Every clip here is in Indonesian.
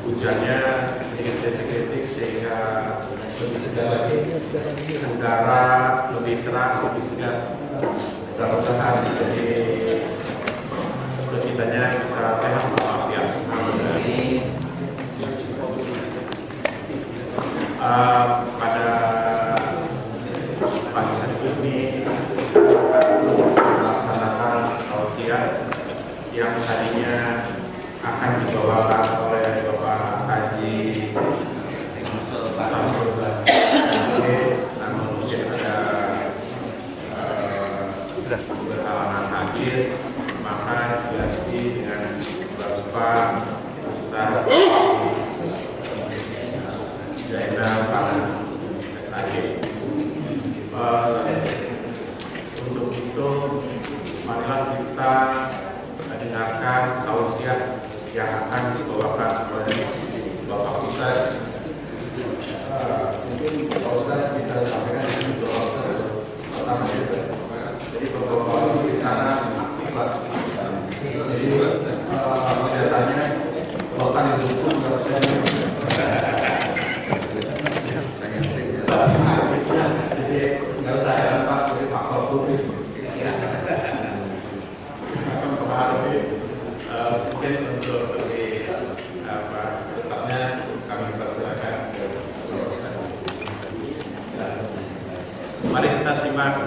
hujannya sedikit kritik sehingga lebih segar lagi, udara lebih cerah, lebih segar. Mudah-mudahan jadi kitanya bisa sehat walafiat. Pada pagi hari ini melaksanakan tausiah yang tadinya akan dibawakan oleh Bapak Haji Samsul Badi, namun mungkin ada berhalangan hadir, maka diganti dengan Bapak Ustaz Zainal SAG. Untuk itu, marilah kita mendengarkan tausiah yang akan dibawakan oleh Bapak Ustaz. Mungkin Bapak Ustaz kita sampaikan di doa pertama itu. Jadi Bapak di sana ikut. Jadi kelihatannya Bapak didukung kalau saya. Jadi nggak usah heran Pak, jadi faktor publik. Mungkin untuk lebih tetapnya kami persilakan. Mari kita simak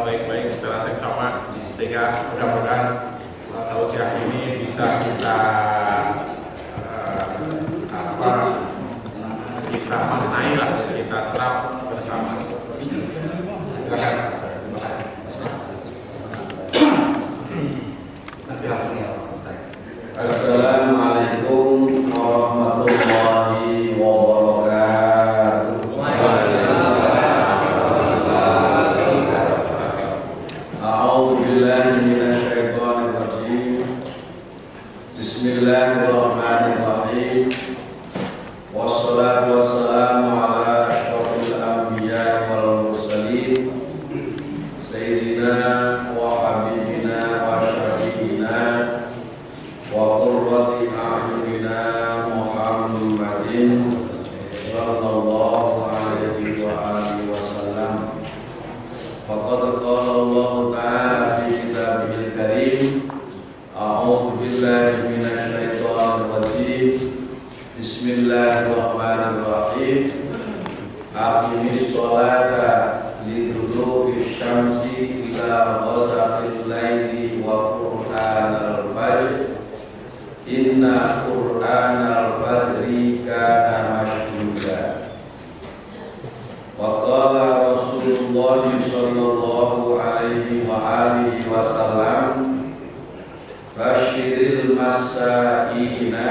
baik-baik secara seksama sehingga mudah-mudahan tausiah ini bisa kita kita maknai lah, kita serap bersama. Silakan. Assalamualaikum warahmatullahi wabarakatuh. A'udzu billahi minasy syaithanir rajim. Bismillahirrahmanirrahim. Wassalatu wassalamu ala asyrofil anbiya wal mursalin sayyidina wa habibina wa syafiina wa qurrati a'yunina Muhammadin sallallahu alaihi wa alihi wasallam. Faqad qala Allah ta'ala fi kitabihil karim, a'udzu billahi minasy syaithanir rajim. Bismillahirrahmanirrahim. Aqimis sholata liduluki syamsi ila ghasaqil laili wa qur'anal fajr. Inna qur'anal fajri kana mashhuda. Wa qala Rasulullah sallallahu alaihi wa alihi wasallam, basyiril masaina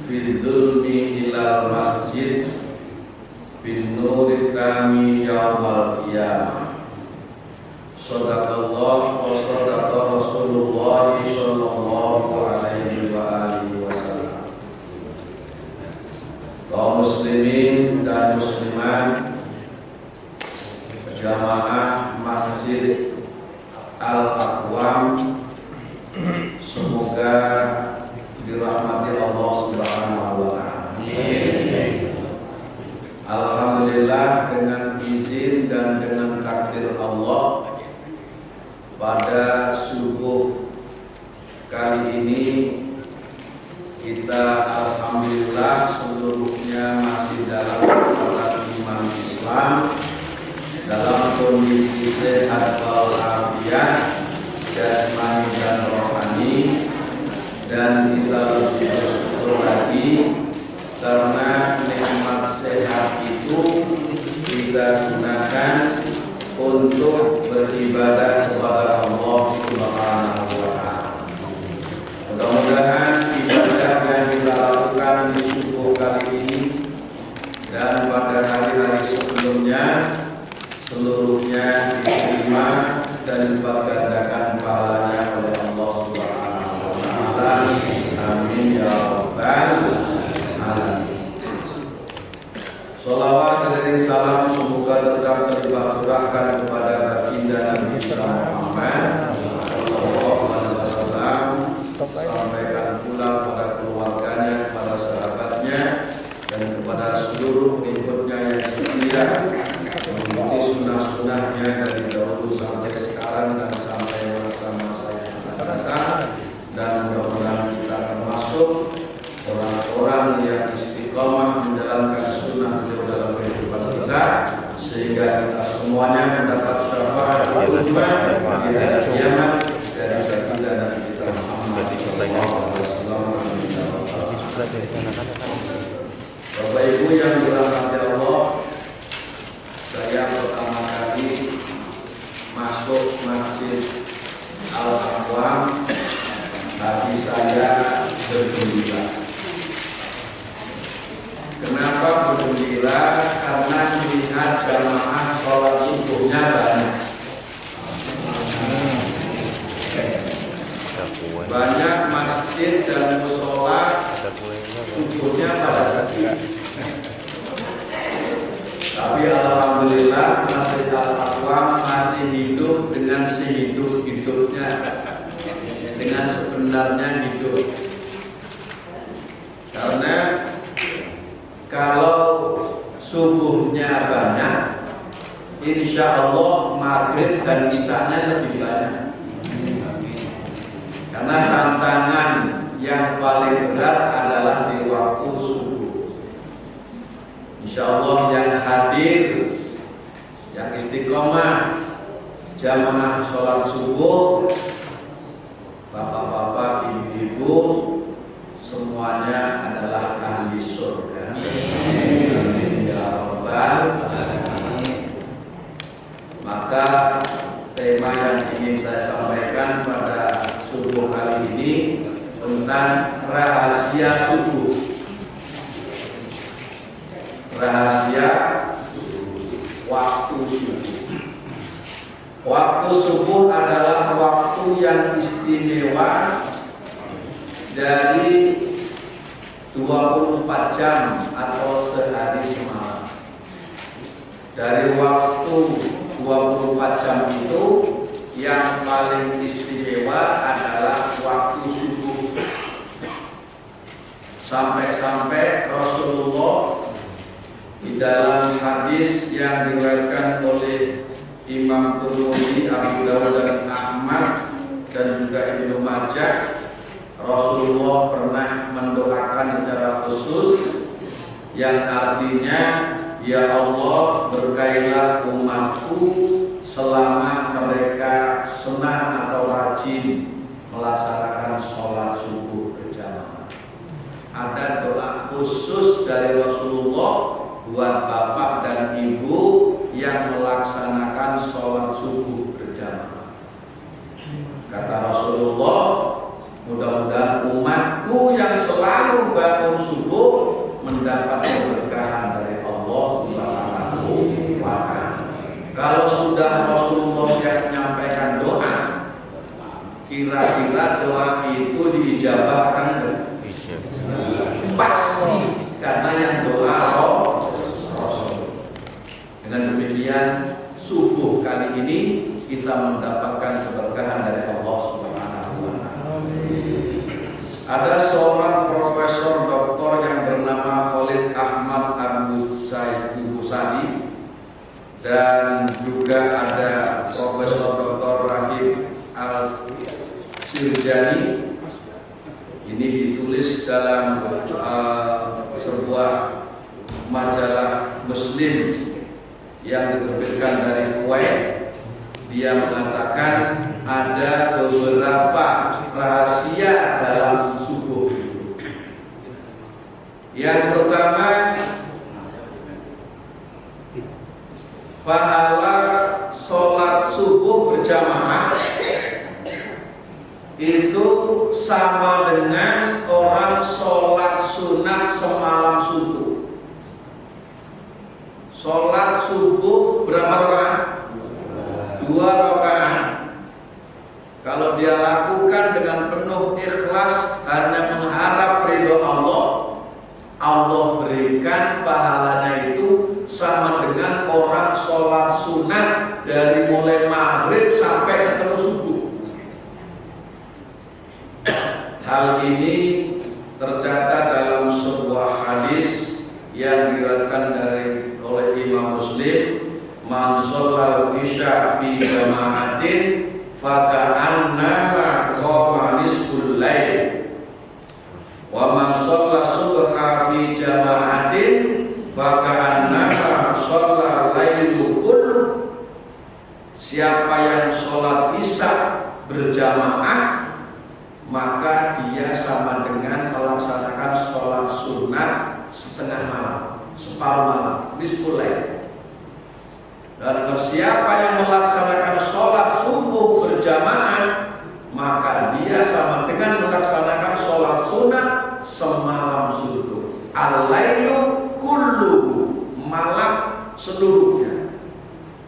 fi dzulmi ilal masjid bin nuri kami yaumal qiyamah. Shadaqallah wa shadaqa Rasulullah sallallahu alaihi wa alihi wasallam. Kaum muslimin dan muslimat jamaah Masjid Al-Aqwam, semoga dirahmati Allah Subhanahu wa taala. Alhamdulillah, dengan izin dan dengan takdir Allah, pada subuh kali ini kita alhamdulillah seluruhnya masih dalam keadaan iman Islam, dalam kondisi sehat walafiat jasmani dan rohani, dan kita lebih bersyukur lagi karena nikmat sehat itu kita gunakan untuk beribadah kepada Allah Subhanahu wa taala. Mudah-mudahan ibadah yang kita lakukan di subuh kali ini dan pada hari-hari sebelumnya seluruhnya diterima dan dilipat gandakan pahalanya oleh Allah Subhanahu wa taala. Amin ya Bapak Ibu yang dirahmati Allah, saya pertama kali masuk Masjid Al-Aqwam, hati saya bergembira. Kenapa bergembira? Karena melihat jamaah sholat subuhnya banyak. Banyak masjid dan mushola subuhnya pada sepi. Tapi alhamdulillah Masjid Al-Aqwam masih hidup dengan sehidup-hidupnya, dengan sebenarnya hidup. Karena kalau subuhnya banyak, insya Allah maghrib dan isyanya lebih banyak. Karena tantangan yang paling berat adalah di waktu subuh. Insya Allah yang hadir, yang istiqomah jamaah sholat subuh, bapak-bapak, ibu-ibu, semuanya adalah ahli surga. Amin ya rabbal alamin. Maka tema yang ingin saya sampaikan pada subuh kali ini tentang rahasia subuh. Rahasia waktu subuh. Waktu subuh adalah waktu yang istimewa dari 24 jam atau sehari semalam. Dari waktu 24 jam itu yang paling istimewa adalah waktu subuh. Sampai-sampai Rasulullah di dalam hadis yang diriwayatkan oleh Imam Tirmidzi, Abu Dawud dan Ahmad dan juga Ibnu Majah, Rasulullah pernah mendoakan secara khusus yang artinya, ya Allah, berkailah umatku selama mereka senang atau rajin melaksanakan sholat subuh berjamaah. Ada doa khusus dari Rasulullah buat bapak dan ibu yang melaksanakan sholat subuh berjamaah. Kata Rasulullah, mudah-mudahan umatku yang selalu bangun subuh mendapat keberkahan dari Allah Subhanahu wa Ta'ala. Kalau sudah Rasulullah yang menyampaikan doa, kira-kira doa itu diijabahkan pasti, karena yang doa Rasul. Dengan demikian subuh kali ini kita mendapatkan keberkahan dari Allah Subhanahu wa Ta'ala. Ada seorang profesor doktor yang bernama Khalid Ahmad Abu Sadi dan juga ada Profesor Dr. Rahim Al-Sirjani. Ini ditulis dalam sebuah majalah Muslim yang diterbitkan dari Kuwait. Dia mengatakan ada beberapa rahasia dalam subuh itu. Yang pertama, pahala sholat subuh berjamaah itu sama dengan orang sholat sunat semalam subuh. Sholat subuh berapa rakaat? 2 rakaat. Kalau dia lakukan dengan penuh ikhlas, hanya mengharap ridho Allah, Allah berikan pahalanya itu sama dengan orang sholat sunat dari mulai maghrib sampai ketemu subuh. Hal ini tercatat dalam sebuah hadis yang diriwayatkan oleh Imam Muslim, man shallal isya fi jama'atin faka'annama qama nisful lail wa man shalla subha fi jama'atin faka'annama shalla lailu kullu. Siapa yang sholat isya berjamaah, maka dia sama dengan melaksanakan sholat setengah malam, separuh malam, nisful lail. Dan siapa yang melaksanakan sholat subuh berjamaah, maka dia sama dengan melaksanakan sholat sunat semalam suntuk. Al-lailu kulluhu, malam seluruhnya.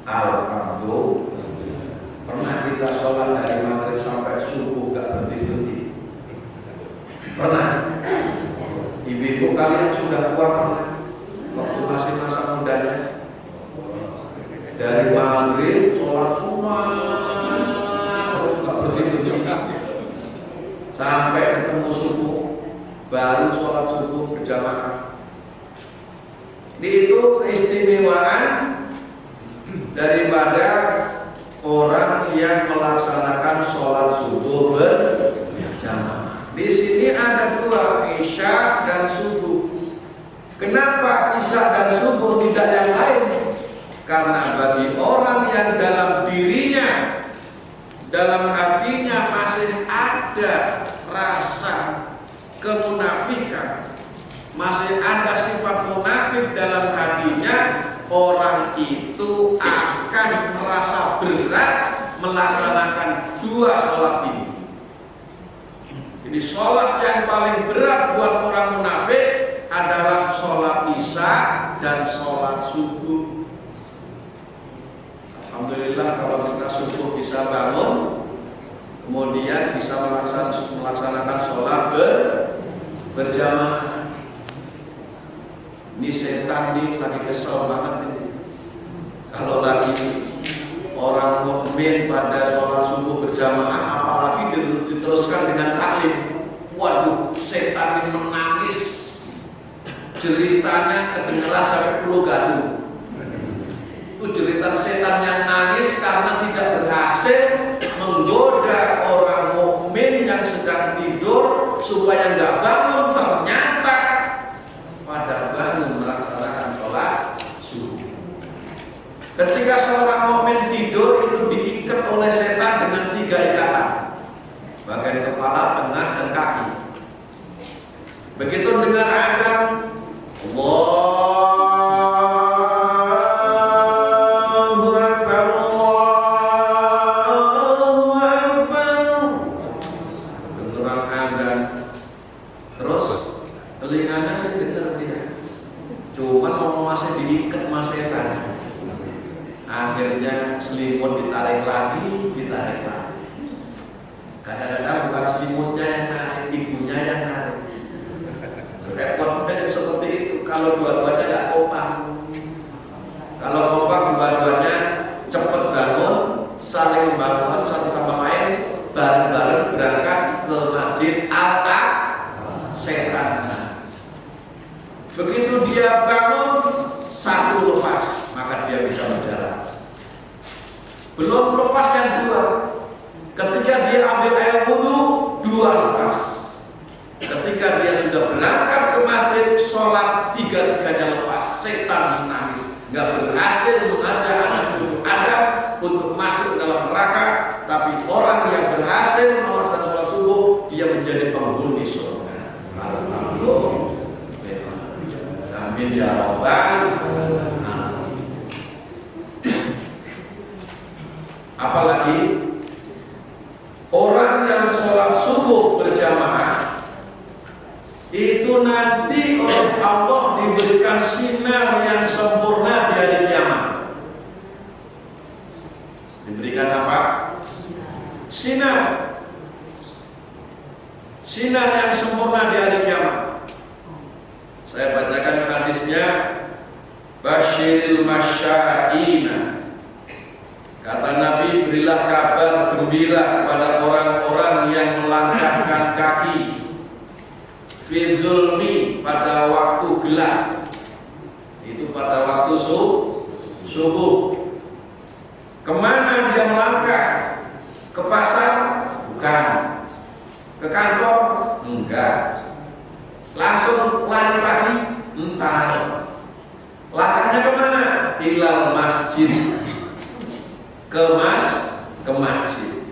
Alhamdulillah. Pernah kita sholat dari maghrib sampai subuh gak berhenti-henti? Pernah? Ibu-ibu kalian sudah kuat pernah? Waktu masih masa mudanya, dari maghrib sholat sunat terus gak berhenti-henti sampai ketemu subuh, baru sholat subuh berjamaah. Itu keistimewaan daripada orang yang melaksanakan sholat subuh berjamaah. Di sini ada dua, isya dan subuh. Kenapa isya dan subuh tidak yang lain? Karena bagi orang yang dalam dirinya, dalam hatinya masih ada rasa kemunafikan, masih ada sifat munafik dalam hatinya, orang itu akan merasa berat melaksanakan dua sholat ini. Jadi sholat yang paling berat buat orang munafik adalah sholat isya dan sholat subuh. Alhamdulillah kalau kita subuh bisa bangun, kemudian bisa melaksanakan sholat berjamaah. Ini setan nih lagi kesel banget ini. Kalau lagi orang mukmin pada sholat subuh berjamaah, apalagi diteruskan dengan taklim, waduh, setan ini menangis, ceritanya kedengeran sampai Pulau Gadung. Itu cerita setan yang nangis karena tidak berhasil menggoda orang mukmin yang sedang tidur supaya nggak bangun. Ternyata pada bangun melaksanakan sholat subuh. Ketika seorang mukmin tidur itu diikat oleh setan dengan 3 ikatan, bagian kepala, tengah, dan kaki. Begitu dengar adzan, Allahu Akbar, Allahu Akbar. Dengar adzan, terus telinganya sih dengar dia, cuman orang masih diikat sama setan. Akhirnya selimut ditarik lagi. Kadang-kadang bukan selimutnya yang narik, ibunya yang narik. Repotnya seperti itu kalau dua-duanya nggak kompak. Kalau kompak dua-duanya cepat bangun, saling membangun satu sama lain, bareng-bareng berangkat ke masjid al-aq setan. Begitu dia bangun, satu lepas, maka dia bisa berjalan. Belum lepas yang dua. Ketika dia ambil air wudu, 2 lepas. Ketika dia sudah berangkat ke masjid, sholat 3-3-nya lepas. Setan menangis, nggak berhasil mengajak anak cucu Adam untuk masuk dalam neraka. Tapi orang yang berhasil melaksanakan sholat subuh, dia menjadi penghuni surga. Alhamdulillah. Amin ya rabbal alamin. Apalagi orang yang sholat subuh berjamaah itu nanti oleh Allah diberikan sinar yang sempurna di hari kiamat. Diberikan apa? Sinar yang sempurna di hari kiamat. Saya bacakan hadisnya. Basyiril masya'ina. Kata Nabi, berilah kabar gembira kepada orang-orang yang melangkahkan kaki fi dzulmi, pada waktu gelap. Itu pada waktu subuh. Kemana dia melangkah? Ke pasar? Bukan. Ke kantor? Enggak. Langsung lari pagi? Entar. Langkahnya kemana? Ilal masjid. Ke masjid.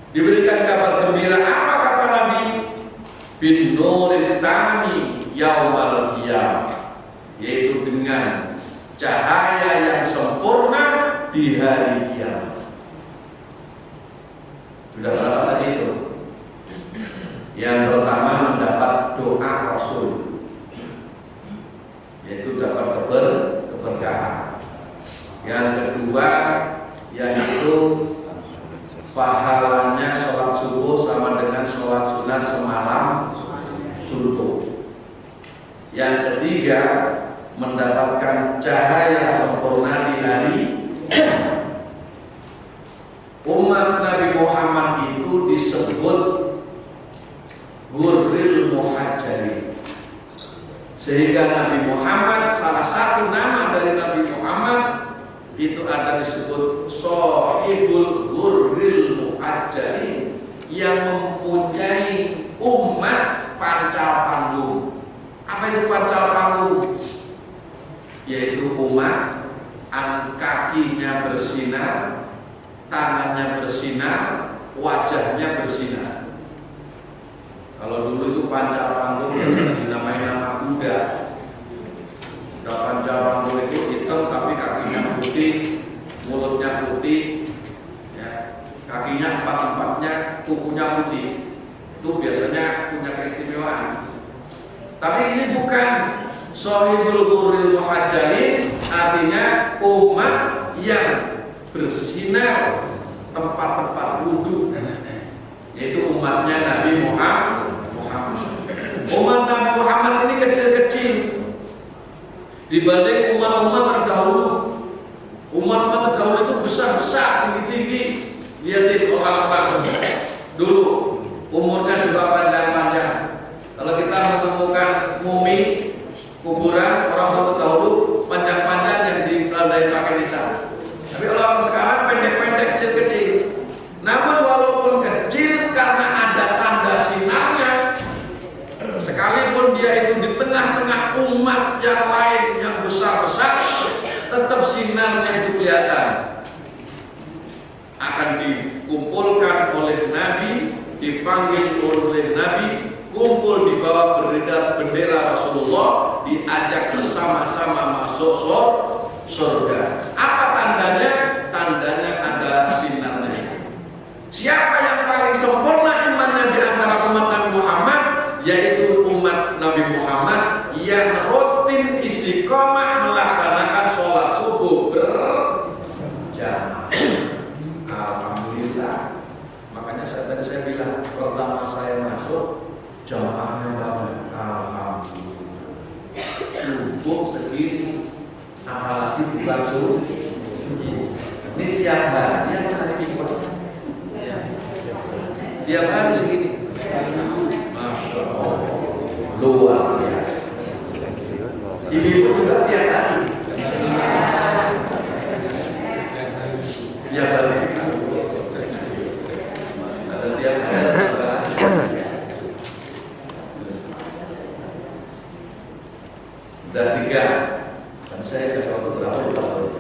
Diberikan kabar gembira. Apa kata Nabi? Bin nurit tami, yaumal qiyamah, yaitu dengan cahaya yang sempurna di hari kiamat. Sudah berapa tadi itu? Yang pertama mendapat doa Rasul, yaitu dapat keberkahan. Yang kedua yaitu pahalanya sholat subuh sama dengan sholat sunat semalam suntuk. Yang ketiga mendapatkan cahaya sempurna di hari. Umat Nabi Muhammad itu disebut Ghurril Muhajjalin, sehingga Nabi Muhammad, salah satu nama dari Nabi Muhammad itu ada disebut Shahibul Ghurril Muhajjalin, yang mempunyai umat pancal panggung. Apa itu pancal panggung? Yaitu umat kakinya bersinar, tangannya bersinar, wajahnya bersinar. Kalau dulu itu pancal panggung dinamai nama kuda. Pancal panggung itu hitam tapi kakinya putih, mulutnya putih, ya, kakinya empat-empatnya, kukunya putih. Itu biasanya punya keistimewaan. Tapi ini bukan. Shahibul Ghurril Muhajjalin artinya umat yang bersinar tempat-tempat wudhu, yaitu umatnya Nabi Muhammad. Umat Nabi Muhammad ini kecil-kecil dibanding umat-umat terdahulu. Umat-umat terdahulu itu besar-besar, tinggi-tinggi. Lihatin orang-orang dulu umurnya juga panjang-panjang. Kalau kita menemukan mumi kuburan orang terdahulu panjang-panjang yang ditandai pakai nisan. Tapi orang sekarang pendek-pendek, kecil-kecil. Namun walaupun kecil, karena ada tanda sinarnya, sekalipun dia itu di tengah-tengah umat yang lain yang besar-besar, tetap sinarnya itu kelihatan. Akan dikumpulkan oleh Nabi, dipanggil oleh Nabi, kumpul di bawah bendera Rasulullah, diajak bersama-sama masuk surga. Apa tandanya? Tandanya ada sinarnya. Siapa yang paling sempurna imannya di antara umat Nabi Muhammad? Yaitu umat Nabi Muhammad yang rutin istiqomah melaksanakan sholat subuh berjamaah. Alhamdulillah. Makanya tadi saya bilang pertama saya masuk jamaahnya banyak. Alhamdulillah. Subuh segini, apalagi bukan subuh. Ini tiap hari yang cari ikut. Tiap hari segini. Masya Allah, luar biasa. Ibu juga tiap hari. Tiap hari. Ada tiap hari. Udah 3. Dan saya kasih waktu berapa tahun?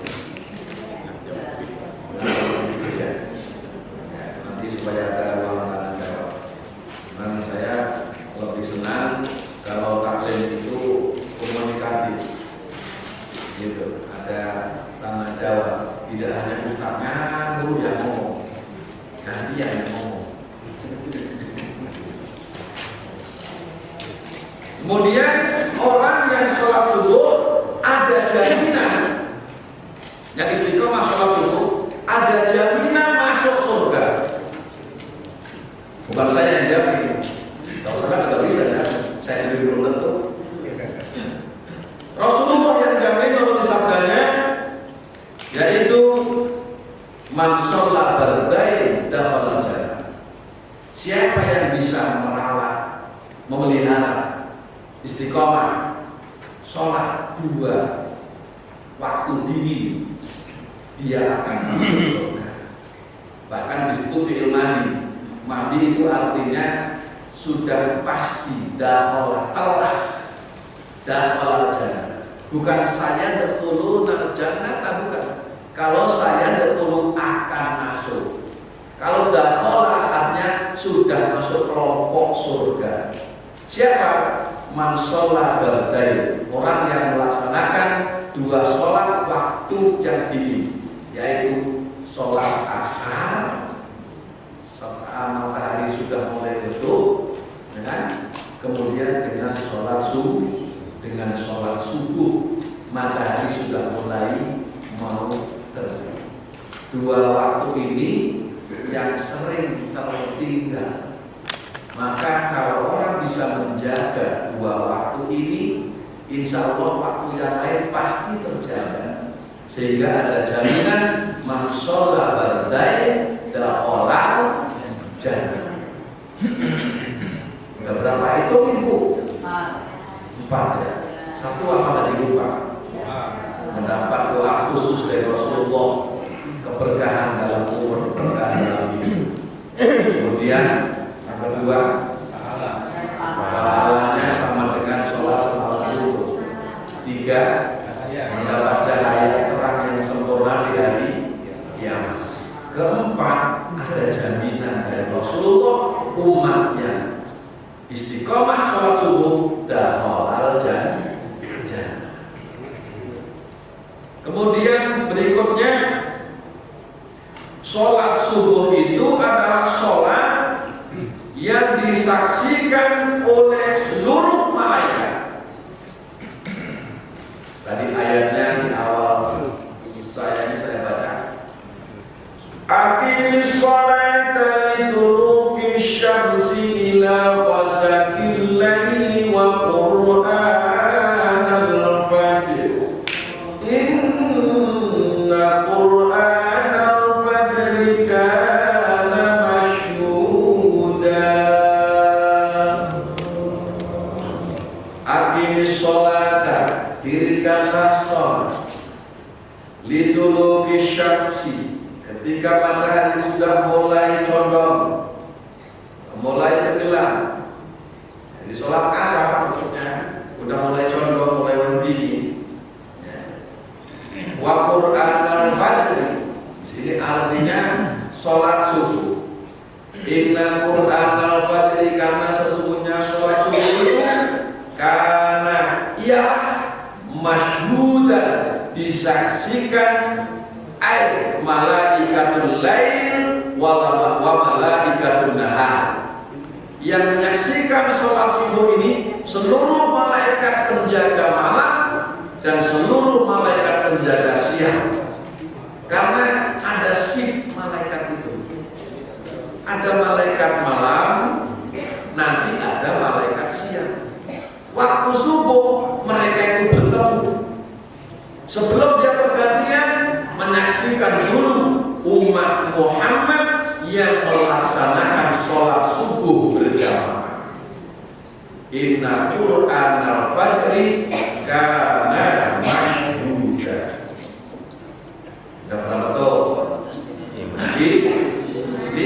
Nanti supaya ada ruang tanya jawab. Nanti saya lebih senang kalau taklim itu komunikatif, gitu. Ada tanya jawab, tidak hanya ustaznya guru yang ngomong, nanti yang ngomong. Kemudian orang yang sholat subuh ada jaminan, yang istiqomah sholat subuh ada jaminan masuk surga. Bukan saya yang jamin. Kalau saya nggak bisa ya, saya sendiri belum tentu. Rasulullah yang jamin melalui sabdanya, yaitu man sholat bardai dakhala jannah. Siapa yang bisa merawat, memelihara istiqomah sholat 2 waktu dini, dia akan masuk surga. Bahkan di situ fi'il madi itu artinya sudah pasti, telah jannah. Bukan saya dakhuluna jannah, bukan. Kalau saya dakhulu akan masuk. Kalau dakhala artinya sudah masuk kelompok surga. Siapa? man sholat bardain, orang yang melaksanakan 2 sholat waktu yang dini, yaitu sholat asar saat matahari sudah mulai bertutup, kemudian dengan sholat subuh matahari sudah mulai mau terbit. 2 waktu ini yang sering tertinggal. Maka kalau orang bisa menjaga 2 waktu ini, insya Allah waktu yang lain pasti terjaga. Sehingga ada jaminan man sholat bardain dakhala jannah. Berapa itu Ibu? 4 ya. 1 apa tadi lupa? Mendapat doa khusus dari Rasulullah, keberkahan dalam umur, keberkahan dalam hidup. Kemudian yang kedua, pahalanya sama dengan sholat semalam subuh. 3, mendapat cahaya terang yang sempurna di hari kiamat. Keempat, ada jaminan dari Rasulullah umatnya istiqomah sholat subuh dakhala jannah. Kemudian berikutnya, sholat subuh itu adalah sholat yang disaksikan oleh seluruh malaikat. Tadi ayatnya di awal saya baca. Aqimis sholata liduluki syamsi ila ghasaqil laili wa qur'anal fajr. Inna qur'anal fajri kana mashhuda. Aqimis sholata, dirikanlah sholat liduluki syamsi, ketika matahari sudah mulai condong, mulai tenggelam. Jadi sholat asar maksudnya sudah mulai condong, mulai mendidih. Wa Qur'anal fajr, sini artinya sholat subuh. Inna Qur'anal fajr, karena sesungguhnya sholat subuh itu karena ialah masyhudan, disaksikan ay malaikatul lail wa malaikatul nahar. Yang menyaksikan sholat subuh ini seluruh malaikat penjaga malam dan seluruh malaikat penjaga siang. Karena ada shift malaikat itu. Ada malaikat malam, nanti ada malaikat siang. Waktu subuh mereka itu bertemu. Sebelum dia pergantian, menyaksikan dulu umat Muhammad yang melaksanakan sholat subuh berjamaah. Inna Qur'anal fajri kana mashhuda. Sudah berapa tuh? 5.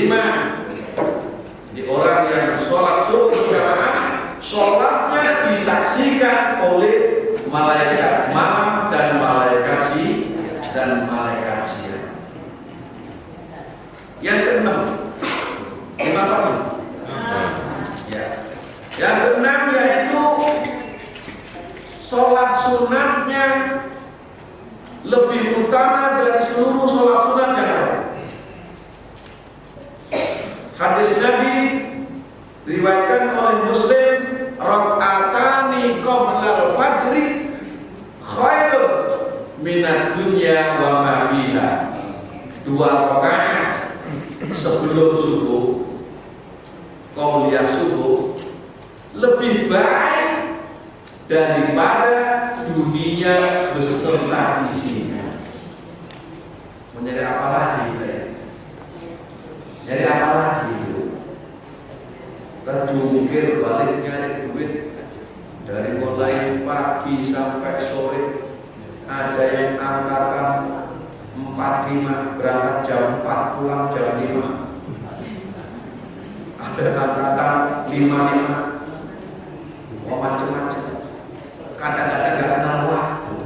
Di orang yang sholat subuh berjamaah, sholatnya disaksikan oleh malaikat malam dan malaikat siang. Yang keenam, kenapa nih? Ya. Yang keenam yaitu sholat sunatnya lebih utama dari seluruh sholat sunat yang lain. Hadis Nabi riwayatkan oleh Muslim, rakaatani qabla al-fajri khairun minad dunya wa ma fiha. 2 rakaat sebelum subuh, qauliyah subuh, lebih baik daripada dunia beserta isinya. Mencari apa lagi kita ya? Nyari apa lagi itu? Kita jungkir balik nyari duit dari mulai pagi sampai sore. Ada yang angkatan 45 berangkat jam 4 pulang jam 5. Ada angkatan 55. Oh, macam-macam. Kadang-kadang gak kenal waktu.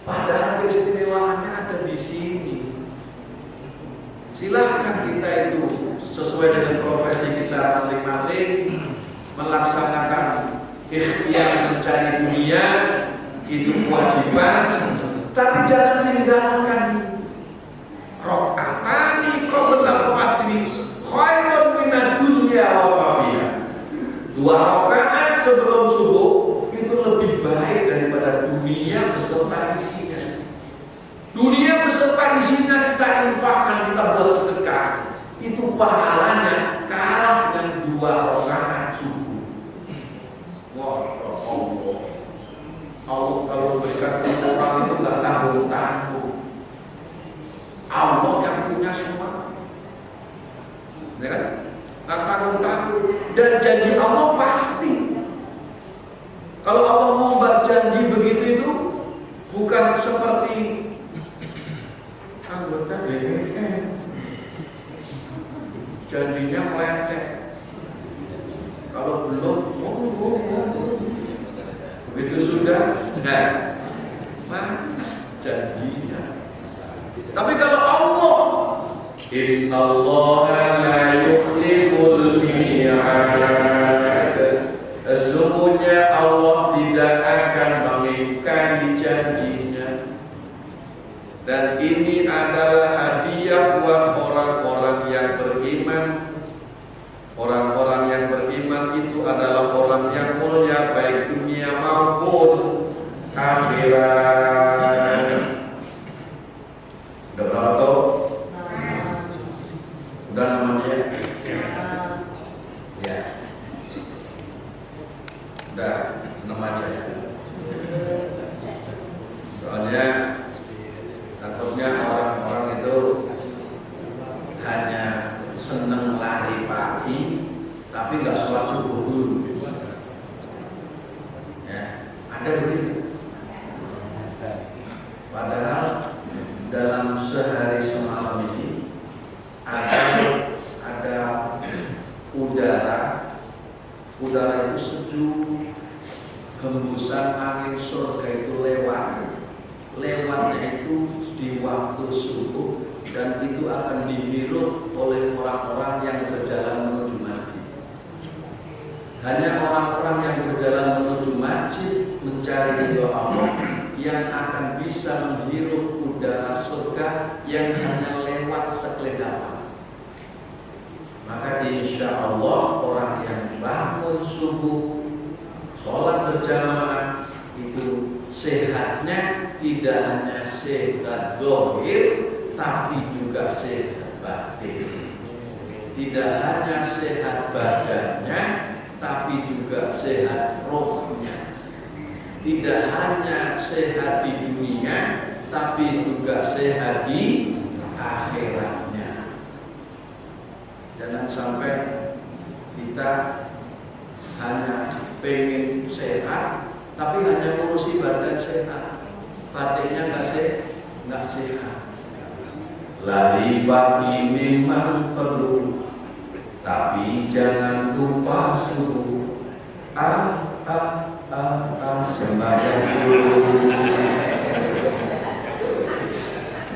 Padahal keistimewaannya ada di sini. Silahkan kita itu sesuai dengan profesi kita masing-masing melaksanakan yang mencari dunia itu kewajiban, tapi jangan tinggalkan. Rakaatani qabla al-fajri khairun minad dunya wa ma fiha. 2 rakaat sebelum subuh itu lebih baik daripada dunia beserta isinya. Dunia beserta isinya kita infakkan, kita buat sedekah, itu pahalanya kalah dengan 2 rakaat subuh. Wah, Allah kalau berikan orang itu nggak tanggung-tanggung. Allah yang punya semua, ya kan? Nggak tanggung-tanggung. Dan janji Allah pasti. Kalau Allah mau berjanji begitu itu bukan seperti anggota DPR, janjinya meletek. Kalau belum, begitu sudah, mana janjinya? Tapi kalau Allah, Innallaha la yukhliful mi'ad, sesungguhnya Allah tidak akan mengingkari janjinya. Dan ini adalah hadiah buat orang-orang yang beriman. Orang-orang yang beriman itu adalah orang yang mulia, baik dunia maupun akhirat. Udah berapa tahun? Udah namanya? Ya. Udah 6 aja ya. Soalnya takutnya orang-orang itu hanya seneng lari pagi tapi nggak sholat subuh dulu. Ya, ada begitu. Padahal dalam sehari semalam ini ada udara itu sejuk, hembusan angin surga itu lewatnya itu di waktu subuh, dan itu akan dihirup oleh orang-orang yang berjalan menuju masjid. Hanya orang-orang yang berjalan menuju masjid mencari ridho Allah yang akan bisa menghirup udara surga yang hanya lewat sekeledapan. Maka insya Allah orang yang bangun subuh, sholat berjamaah itu sehatnya tidak hanya sehat zahir, tapi juga sehat batin. Tidak hanya sehat badannya, tapi juga sehat rohnya. Tidak hanya sehat di dunia, tapi juga sehat di akhiratnya. Jangan sampai kita hanya pengen sehat, tapi hanya ngurusi badan sehat, batinnya nggak sehat. Lari pagi memang perlu, tapi jangan lupa subuh. Sembahyang dulu.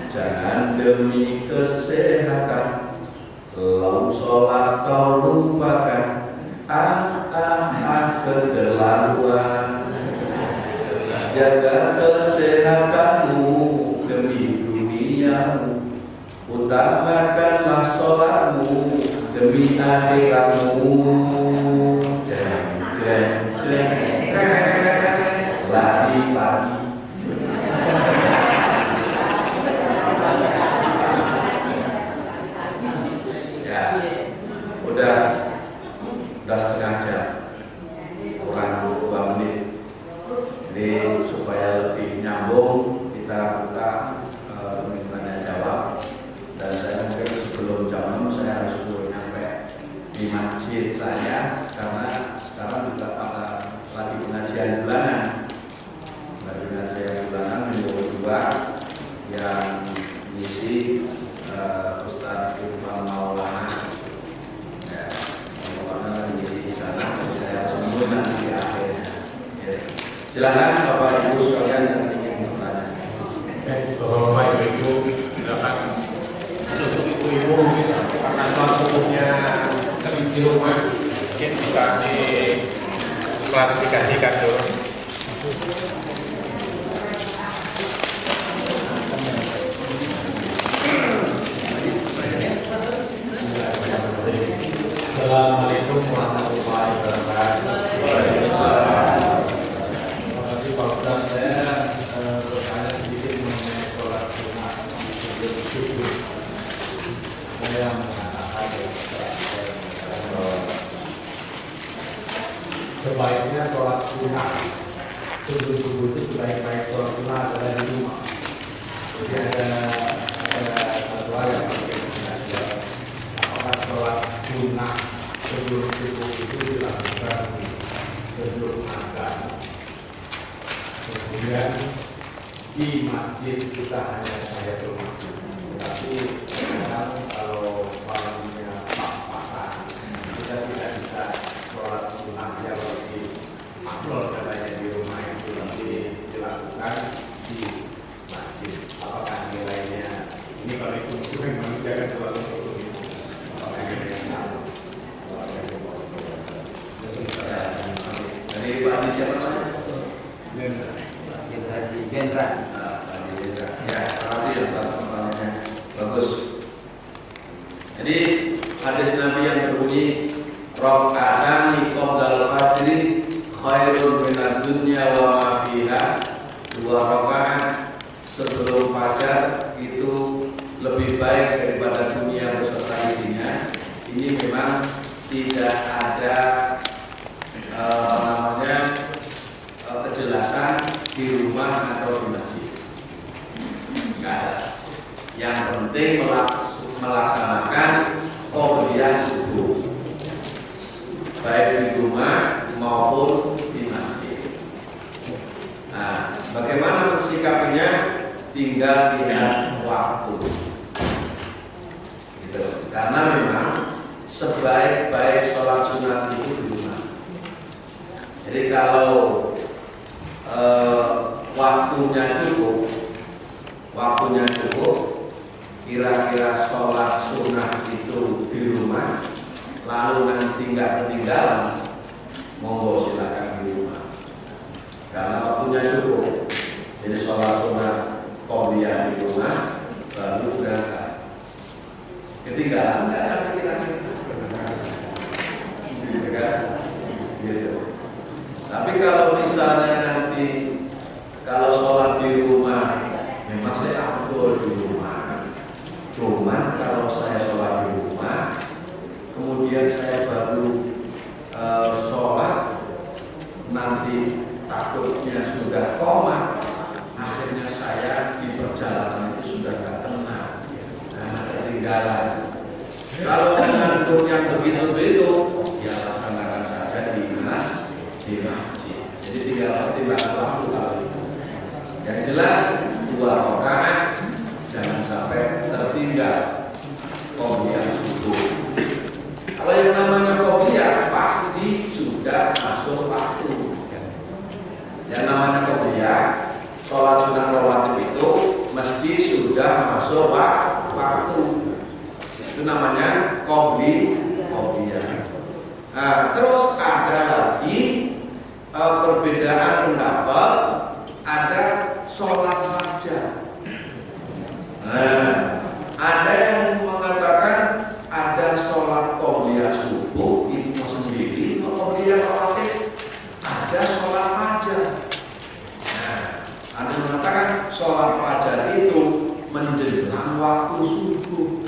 Jangan demi kesehatan lalu sholat kau lupakan. Keterlaluan. Jaga kesehatanmu demi duniamu, utamakanlah sholatmu demi akhiratmu. Lari pagi. Ya, udah setengah jam, kurang 2 menit. Jadi supaya lebih nyambung kita buka tanya jawab. Dan saya mungkin sebelum jam 6 saya harus nyampe di masjid saya, karena sekarang juga lagi pengajian bulanan. Minggu 2 yang ngisi Ustaz Irfan Maulana. Ya, Maulana ngisi di sana, saya harus menunggu nanti di akhirnya. Ya. Silakan Bapak Ibu sekalian yang ingin bertanya. Bapak Ibu, silakan. Untuk ibu-ibu mungkin karena subuhnya sering di rumah, mungkin bisa klarifikasikan dulu. Assalamualaikum warahmatullahi wabarakatuh. Pak Ustaz, saya bertanya sedikit mengenai sholat sunnah sebelum subuh. Saya mengatakan sebaiknya sholat sunnah sebelum subuh itu sebaik-baik sholat sunnah adalah di rumah. Jadi ada satu hal yang penting. Apakah sholat sunnah sebelum subuh itu dilakukan sebelum azan? Kemudian di masjid kita hanya saya masjid, tapi kadang kalau malamnya pas-pasan kita tidak bisa sholat sunnah yang lebih makmur katanya di rumah itu nanti dilakukan di masjid. Apakah nilainya ini kalau itu manusia kan selalu apakah nilainya sama? Dari Pak Haji siapa namanya? Haji Gendra. Ya, terima kasih atas pertanyaannya. Bagus. Jadi hadis Nabi yang berbunyi Raka'atani qabla al-fajri khairun minad dunya wa ma fiha. 2 rakaat sebelum fajar itu lebih baik daripada dunia beserta isinya. Ini memang tidak ada kejelasan di rumah atau di masjid. Enggak ada. Yang penting melaksanakan qobliyah subuh, baik di rumah maupun di masjid. Nah, bagaimana bersikapinya? Tinggal lihat waktu. Gitu. Karena memang sebaik-baik sholat sunat itu di rumah. Jadi kalau waktunya cukup, kira-kira sholat sunnah itu di rumah, lalu nanti nggak ketinggalan, monggo silakan di rumah. Karena waktunya cukup, jadi sholat sunnah qobliyah di rumah, baru berangkat. Ketinggalan nggak ada kira-kira, gitu. Tapi kalau misalnya nanti kalau sholat di rumah, memang saya afdol di rumah. Cuman kalau saya sholat di rumah, kemudian saya baru sholat, nanti takutnya sudah koma, akhirnya saya di perjalanan itu sudah gak tenang, ketinggalan. Kalau mengantuk yang begitu-begitu, ya laksanakan saja di masjid. Jadi tinggal pertimbangkan waktu kali. Yang jelas 2 rakaat, jangan sampai tertinggal qobliyah subuh. Kalau yang namanya qobliyah pasti sudah masuk waktu. Yang namanya qobliyah, sholat sunat rawatib itu mesti sudah masuk waktu. Itu namanya qobliyah. Nah, terus ada lagi perbedaan pendapat, ada sholat fajar. Nah, ada yang mengatakan ada sholat qobliyah subuh itu sendiri, qobliyah rawatib, ada sholat fajar. Nah, ada yang mengatakan sholat fajar itu menjelang waktu subuh.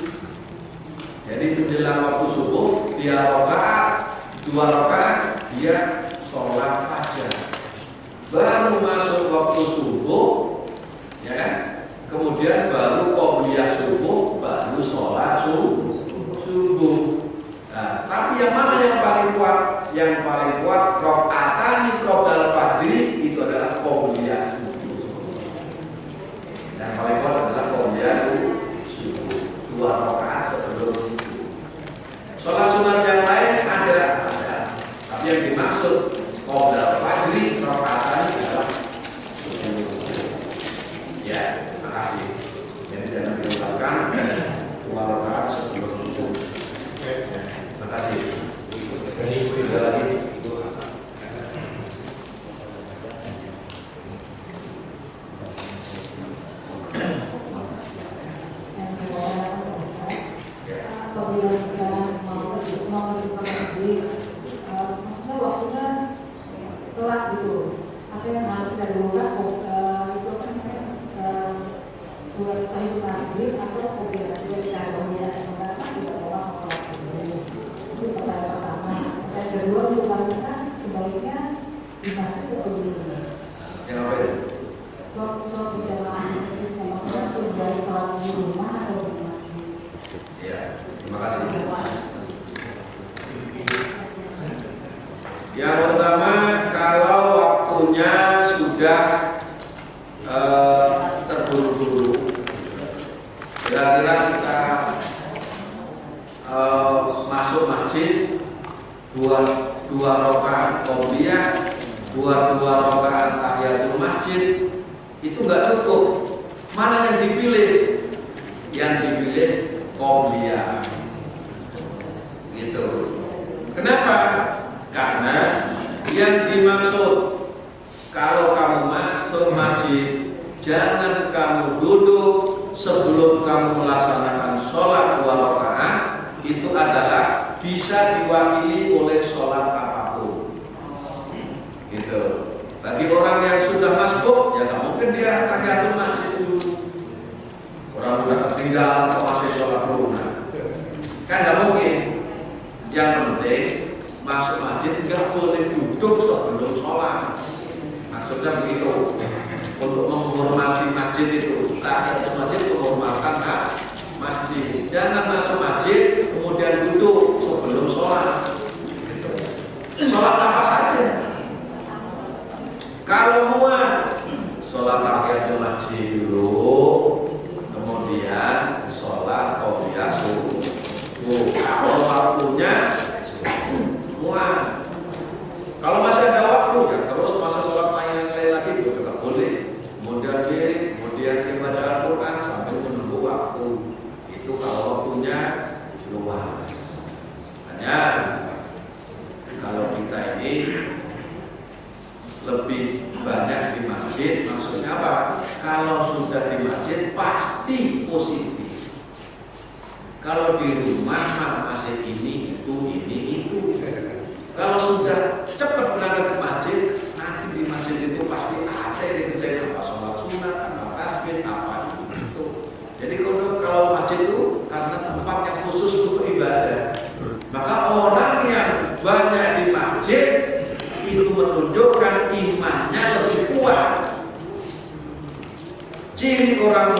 Jadi menjelang waktu subuh dia rakaat, 2 rakaat dia sholat fajar. Baru masuk waktu subuh, ya kan? Kemudian baru qobliyah subuh, baru sholat subuh. Nah, tapi yang mana yang paling kuat? Yang paling kuat rakaatani qabla al-fajri itu adalah qobliyah subuh. Yang paling kuat adalah qobliyah subuh, 2 rakaat sebelum subuh. Sholat sunat yang lain ada. Tapi yang dimaksud qabla al-fajri rakaatani adalah subuh. Ya, terima kasih. Jadi jangan dilupakan 2 rakaat sebelum subuh. Terima kasih. Dari Sudah lagi. telat gitu. Apa yang harus kita lakukan? Itu kan surat klarifikasi atau komunikasi kita komunikasi apa tidak boleh sholat dulu. Itu pertanyaan pertama. Pertanyaan kedua untuk wanita sebaiknya di masjid atau di rumah? Yang apa itu? Sholat di jamaah sama sholat dari sholat di rumah atau di masjid? Ya, terima kasih. Yang pertama, kalau waktunya sudah terburu-buru, kira-kira kita masuk masjid dua rakaat qobliyah, dua rakaat tahiyatul masjid, itu nggak cukup. Mana yang dipilih? Yang dipilih qobliyah. Gitu. Kenapa? Karena yang dimaksud kalau kamu masuk masjid, jangan kamu duduk sebelum kamu melaksanakan sholat 2 rakaat. Itu adalah bisa diwakili oleh sholat apapun. Gitu. Bagi orang yang sudah masuk, ya nggak mungkin dia tahiyatul masjid dulu. Orang sudah ketinggalan kok masih sholat dulu, kan nggak mungkin. Yang penting masuk masjid nggak boleh duduk sebelum sholat. Maksudnya begitu. Untuk menghormati masjid itu, tahiyatul masjid menghormatkan masjid. Jangan masuk masjid kemudian duduk sebelum sholat. Gitu. Sholat apa saja. Kalau muat, sholat tahiyatul masjid dulu, kemudian sholat qobliyah subuh. Kalau waktunya muat. Kalau masih ada waktu, ya terus masa sholat yang lain lagi itu juga boleh. Kemudian diri, kemudian baca Al-Quran sambil menunggu waktu. Itu kalau waktunya luas. Hanya kalau kita ini lebih banyak di masjid, maksudnya apa? Kalau sudah di masjid pasti positif. Kalau di rumah masih ini itu. Kalau sudah cepat berangkat ke masjid, nanti di masjid itu pasti ada yang dikerjain, apa sholat sunat, apa tasbih, apa itu. Jadi kalau masjid itu karena tempat yang khusus untuk ibadah, maka orang yang banyak di masjid itu menunjukkan imannya lebih kuat. Ciri orang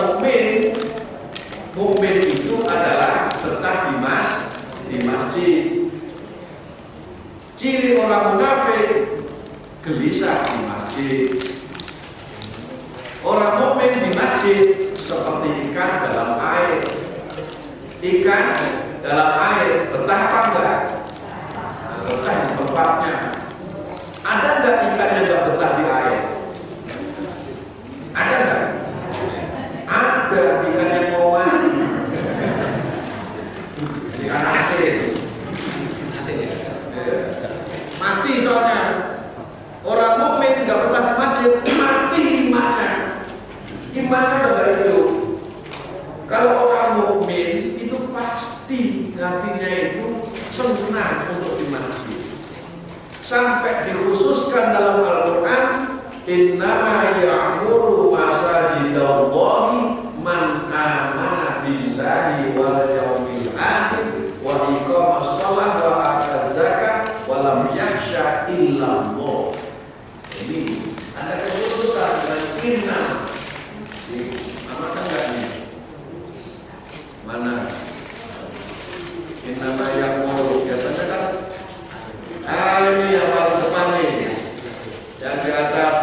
mukmin itu adalah betah di masjid. Ciri orang munafik gelisah di masjid. Orang mukmin di masjid seperti ikan dalam air. Ikan dalam air betah apa enggak? Betah di tempatnya. Ada enggak ikan yang enggak betah di air? Ada enggak? Ada ikan yang mau mati. Ikan asin. Mati soalnya. Orang mukmin nggak betah di masjid, mati imannya. Imannya sudah hidup. Kalau orang mukmin itu pasti hatinya itu senang untuk di masjid. Sampai dikhususkan dalam Al-Quran, innama ya'muru masajidallahi man amana billahi wal yawmil akhir wa iqamas shalah wa ataz zakah wa lam yakhsha illallah. Ini ada kekhususan dengan inna. Mana enggak ini? Mana? Innama ya'muru, biasanya kan ini yang paling depan nih, yang di atas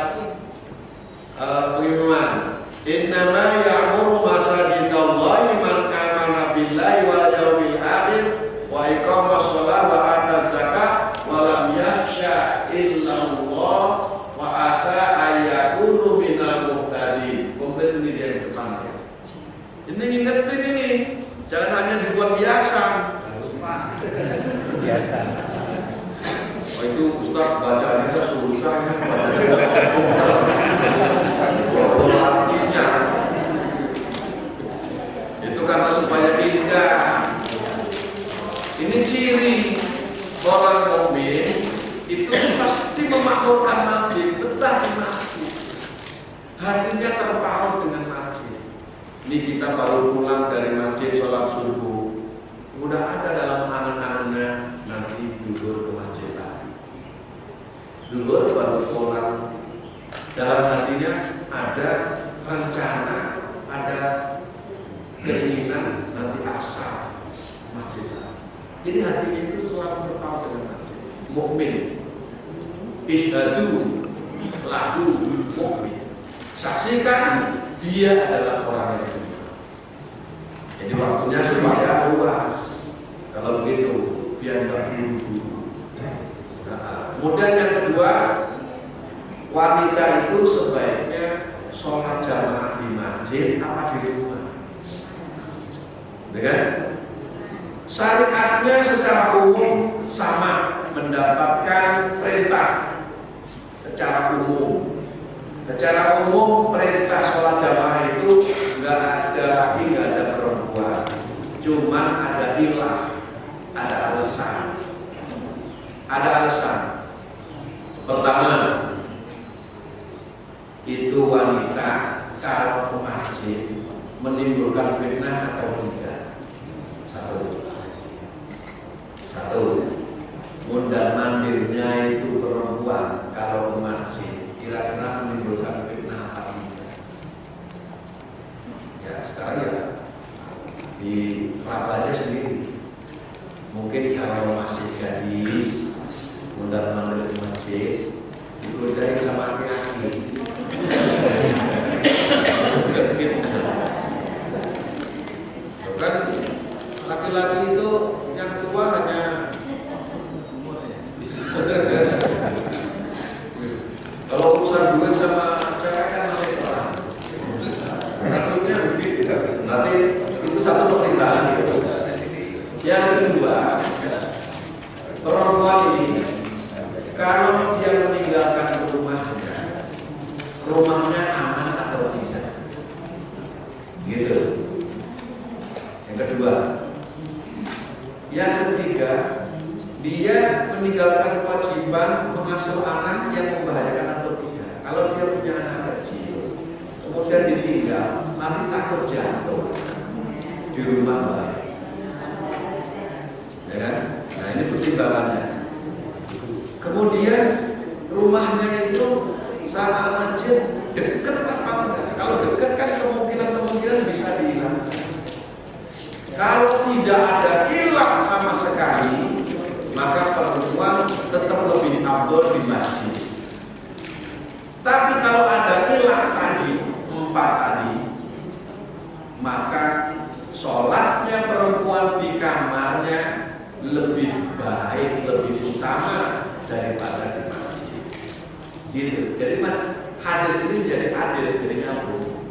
hatinya terpaut dengan masjid. Ini kita baru pulang dari masjid sholat subuh, udah ada dalam angan-angannya nanti duduk ke masjid lagi. Duduk baru sholat, dalam hatinya ada rencana, ada keinginan nanti asar masjid lagi. Jadi hatinya itu selalu terpaut dengan masjid. Mukmin, isyhadu lahu mukmin. Saksikan dia adalah orang yang beriman. Jadi waktunya supaya luas. Kalau begitu, biar nggak buru-buru. Kemudian yang kedua, wanita itu sebaiknya sholat jamaah di masjid apa di rumah. Dengan syariatnya secara umum sama, mendapatkan perintah secara umum. Secara umum perintah sholat jamaah itu nggak ada laki, nggak ada perempuan, cuman ada ilah, ada alasan. Ada alasan. Pertama, itu wanita kalau ke masjid menimbulkan fitnah atau tidak. Satu, mundar mandirnya itu perempuan kalau ke masjid kira-kira menimbulkan fitnah apa tidak? Ya sekarang ya di Rabbanya sendiri. Mungkin kalau masih gadis mundar mandir di masjid digodain sama laki-laki. Kan laki-laki itu yang tua hanya kalau urusan duit sama cewek kan masih orang. Tentunya begitu. Nanti itu satu pertimbangan. Yang kedua, perempuan ini kalau dia meninggalkan rumahnya aman atau tidak? Gitu. Yang kedua. Yang ketiga, dia meninggalkan kewajiban mengasuh anak yang membahayakan atau tidak. Kalau dia punya anak kecil, kemudian ditinggal, nanti takut jatuh di rumah baik. Ya kan? Nah ini pertimbangannya. Kemudian rumahnya itu sama masjid dekat apa enggak? Kalau dekat kan kemungkinan bisa dihilangkan. Kalau tidak ada hilang sama sekali, maka perempuan tetap lebih afdol di masjid. Tapi kalau ada hilang tadi, 4 tadi, maka sholatnya perempuan di kamarnya lebih baik, lebih utama daripada di masjid. Gitu. Jadi hadis ini jadi adil, jadi nyambung.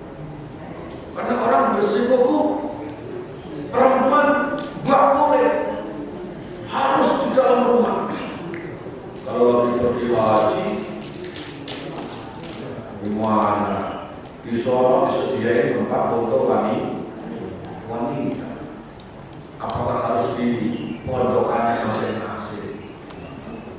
Karena orang bersikuku perempuan gak boleh, harus di dalam rumah. Kalau lagi pergi haji, gimana? Di Solo disediain tempat untuk wanita. Apakah harus di pondokannya masing-masing?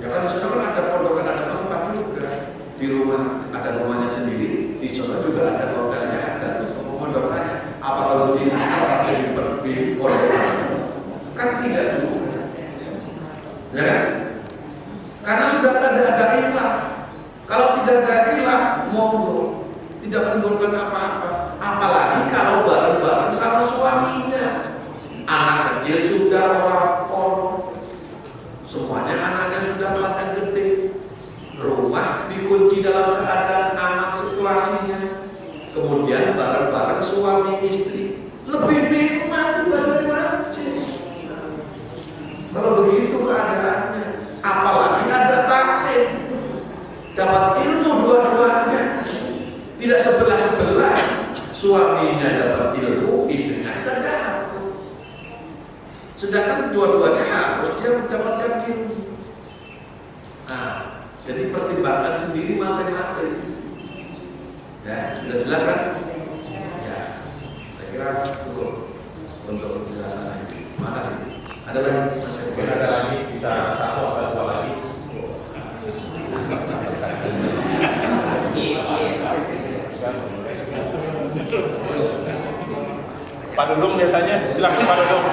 Ya kan di sana kan ada pondokan, ada tempat juga. Di rumah ada rumahnya sendiri. Di Solo juga ada hotelnya, ada pondokannya. Apakah di pondokan? Kan tidak juga. Ya kan? Karena sudah ada ilah. Kalau tidak ada ilah, monggo, tidak menimbulkan apa-apa. Apalagi kalau bareng-bareng sama suaminya. Anak kecil sudah orang, semuanya anaknya sudah pada gede. Rumah dikunci dalam keadaan aman situasinya. Kemudian bareng-bareng suami istri lebih nikmat daripada di masjid. Kalau begitu keadaannya, apalagi ada taklim, dapat ilmu dua-duanya, tidak sebelah-sebelah. Suaminya dapat ilmu, istrinya tidak dapat. Sedangkan dua-duanya harus dia mendapatkan ilmu. Nah, jadi pertimbangkan sendiri masing-masing. Ya, sudah jelas kan? Ya, saya kira cukup untuk penjelasan ini. Terima kasih. Ada lagi? Mungkin ada lagi, bisa 1 atau 2 lagi. Pak Dudung biasanya, silakan Pak Dudung.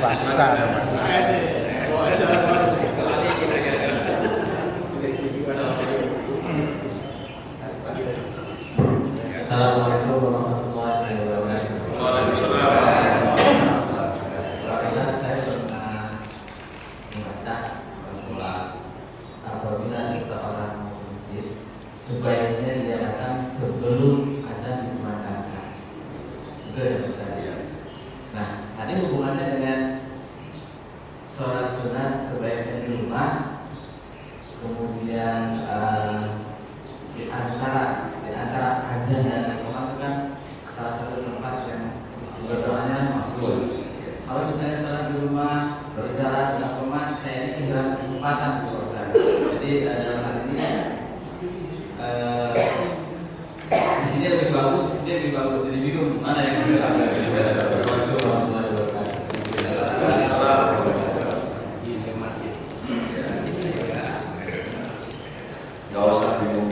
Paksa. Assalamualaikum warahmatullahi wabarakatuh. Waalaikumsalam. Saya pernah membaca bahwa apabila seseorang mau ke masjid, sebaiknya diadakan sebelum azan dikumandangkan. Itu yang saya. Nah, ada hubungannya dengan sholat sunat sebaiknya di rumah, kemudian di antara azan dan iqamah itu kan salah satu tempat yang berdoanya makbul. Kalau misalnya sholat di rumah berjalan di iqamah, kayaknya kehilangan kesempatan untuk berjalan. Jadi dalam hal ini di sini lebih bagus, di sini lebih bagus. Jadi bingung mana yang lebih bagus. Gak usah bingung.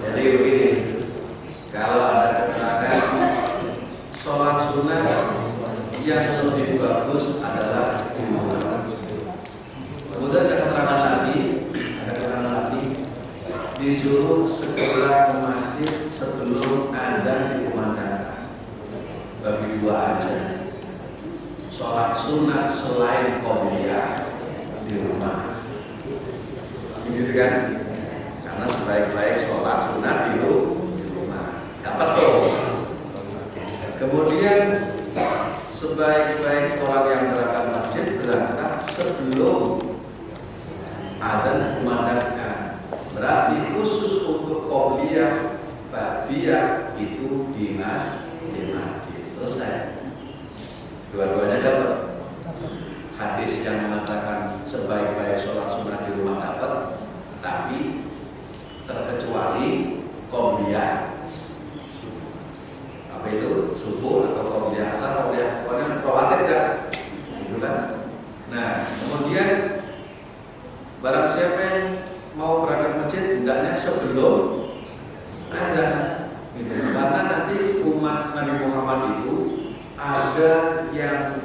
Jadi begini, kalau ada keterangan sholat sunat yang lebih bagus adalah di rumah. Kemudian ada keterangan lagi, disuruh segera ke masjid sebelum azan dikumandangkan. Bagi dua aja, sholat sunat selain qobliyah di rumah. Gitu kan? Karena sebaik-baik sholat sunat di rumah. Dapat tuh. Kemudian sebaik-baik orang yang berangkat masjid berangkat sebelum azan dikumandangkan. Berarti khusus untuk qobliyah, ba'diyah itu di masjid. Selesai. Dua-duanya dapat. Hadis yang mengatakan sebaik-baik sholat sunat di rumah dapat, tapi terkecuali qobliyah. Apa itu? Subuh atau qobliyah asar, qobliyah rawatib kan? Itu kan? Nah, kemudian barang siapa yang mau berangkat masjid hendaknya sebelum azan. Gitu. Karena nanti umat Nabi Muhammad itu ada yang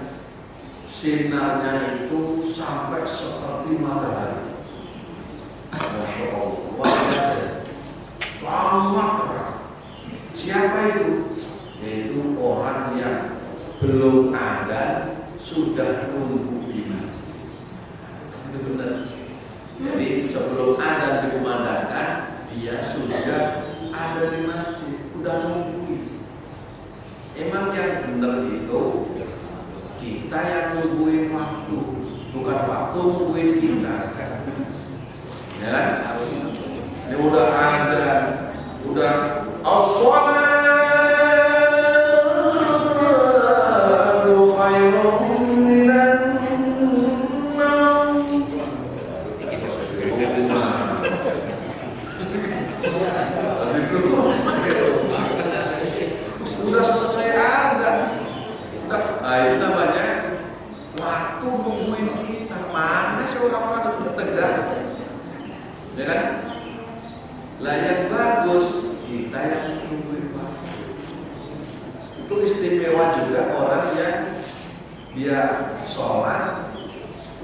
sinarnya itu sampai seperti matahari. Masya Allah, sangat terang. Siapa itu? Yaitu orang yang belum azan sudah nunggu di masjid. Itu benar. Jadi sebelum azan dikumandangkan, dia sudah ada di masjid, sudah nungguin. Emang yang benar itu kita yang nungguin waktu, bukan waktu nungguin kita. Ya, ini udah ada, udah as-salatu khairun minan naum. Sudah selesai azan. Nah, itu namanya waktu nungguin kita. Mana sih orang-orang yang tegak? Ya kan? Lah yang bagus kita yang nungguin waktu. Itu istimewa juga orang yang dia sholat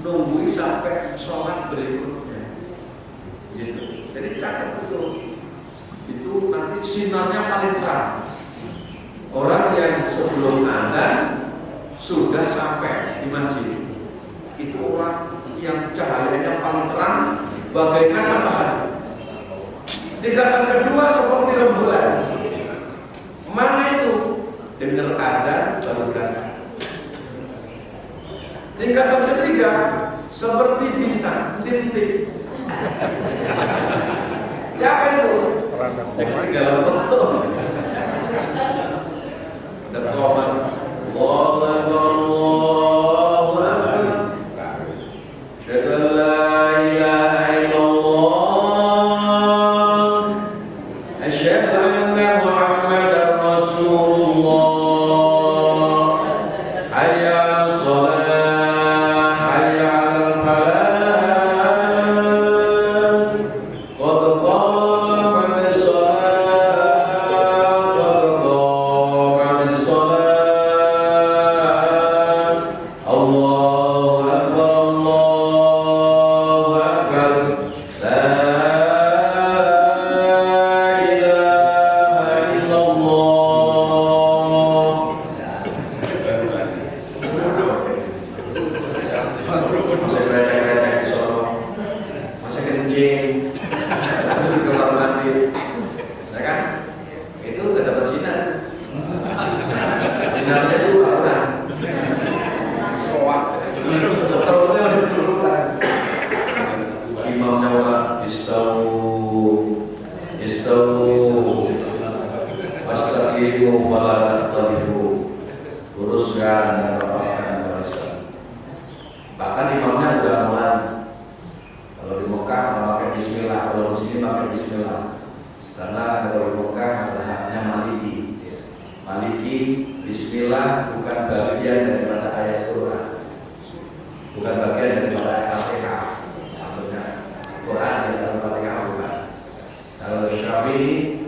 nungguin sampai sholat berikutnya. Gitu. Jadi catat betul. Itu nanti sinarnya paling terang. Orang yang sebelum azan sudah sampai di masjid, itu orang yang cahayanya paling terang bagaikan matahari. Tingkatan kedua seperti rembulan. Mana itu? Dengar azan baru berangkat. Tingkatan ketiga seperti bintang, titik. Siapa itu? Tiga lembar. Ada komen. Allahu Akbar, Allahu Akbar. Asyhadu an la ilaha illallah. Asyhadu anna Muhammadar Rasulullah. Hayya 'alas shalah, hayya 'alal falah. kencing di kamar mandi, ya kan? Itu tidak dapat sinar. Sinarnya itu orang soak, keterutnya diperlukan. Imamnya udah istawu wastaqimu fala tahtalifu, luruskan dan rapatkan barisan. Bahkan imamnya udah mulai. Kalau di Mekah pakai bismillah, kalau di sini pakai bismillah. Karena kalau di Mekah haknya Maliki, bismillah bukan bagian daripada ayat Quran, bukan bagian daripada ayat Fatihah. Maksudnya Quran di dalam Fatihah bukan. Kalau Syafi'i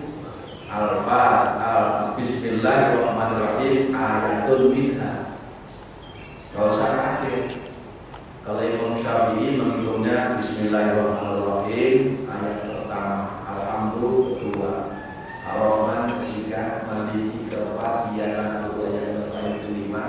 Bismillahirrahmanirrahim ayatun minha. Kalau Syafi'i, kalau Imam Syafi'i menghitungnya Bismillahirrahmanirrahim ayat pertama, Alhamdulillah kedua, Ar-Rahman ketiga, Maliki keempat, Iyyaka na'budu wa iyyaka nasta'in kelima,